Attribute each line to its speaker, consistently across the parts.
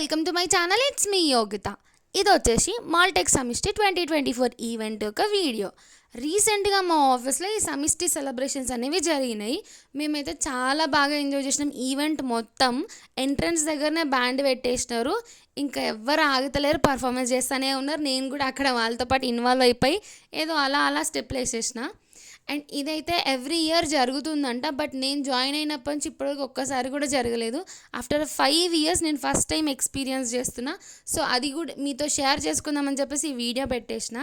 Speaker 1: Welcome to my channel. It's me Yogita. ఇది వచ్చేసి మాల్టెక్ సమిష్టి 2024 ఈవెంట్ యొక్క వీడియో. రీసెంట్గా మా ఆఫీస్లో ఈ సమిష్టి సెలబ్రేషన్స్ అనేవి జరిగినాయి. మేమైతే చాలా బాగా ఎంజాయ్ చేసినాం. ఈవెంట్ మొత్తం ఎంట్రన్స్ దగ్గరనే బ్యాండ్ పెట్టేసినారు. ఇంకా ఎవ్వరు ఆగుతలేరు, పర్ఫార్మెన్స్ చేస్తూనే ఉన్నారు. నేను కూడా అక్కడ వాళ్ళతో పాటు ఇన్వాల్వ్ అయిపోయి ఏదో అలా స్టెప్లు వేసేసిన. అండ్ ఇదైతే ఎవ్రీ ఇయర్ జరుగుతుందంట. బట్ నేను జాయిన్ అయినప్పటి నుంచి ఇప్పటివరకు ఒక్కసారి కూడా జరగలేదు. ఆఫ్టర్ 5 years నేను ఫస్ట్ టైం ఎక్స్పీరియన్స్ చేస్తున్నా. సో అది కూడా మీతో షేర్ చేసుకుందామని చెప్పేసి ఈ వీడియో పెట్టేసిన.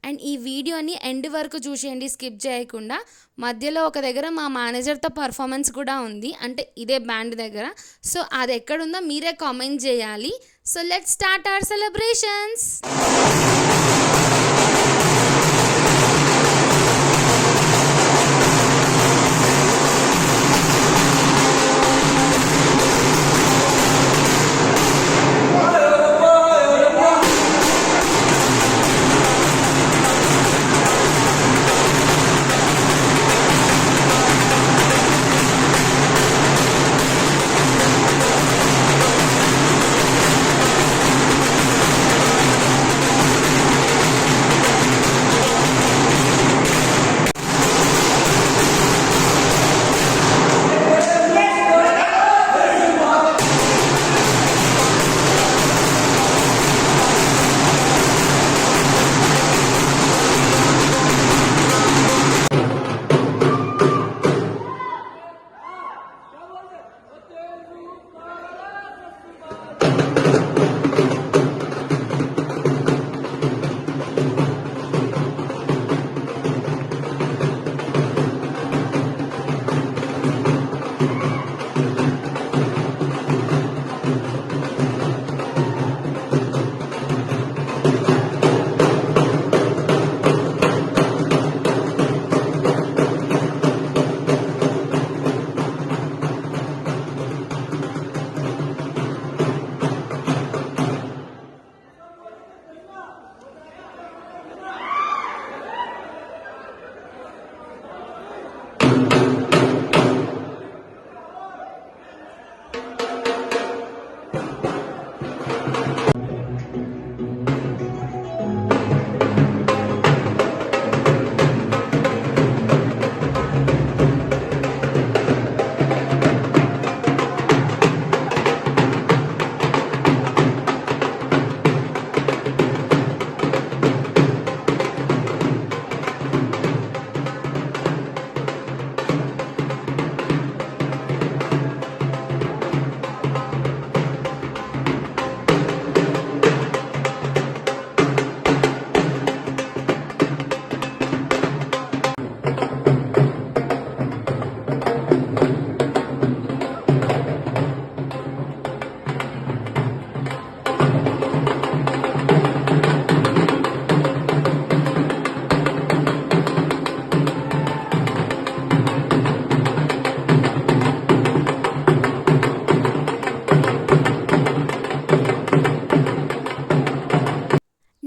Speaker 1: అండ్ ఈ వీడియోని ఎండ్ వరకు చూసేయండి, స్కిప్ చేయకుండా. మధ్యలో ఒక దగ్గర మా మేనేజర్తో పర్ఫార్మెన్స్ కూడా ఉంది, అంటే ఇదే బ్యాండ్ దగ్గర. సో అది ఎక్కడుందో మీరే కామెంట్ చేయాలి. So let's start our celebrations.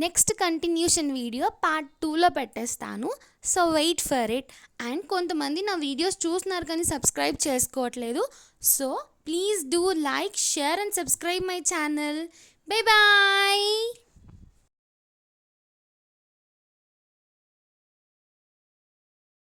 Speaker 1: Next continuation video part 2లో పెట్టేస్తాను. So wait for it. And కొంతమంది నా వీడియోస్ చూస్తున్నారు కానీ సబ్స్క్రైబ్ చేసుకోవట్లేదు. So please do like, share and subscribe my channel. Bye bye.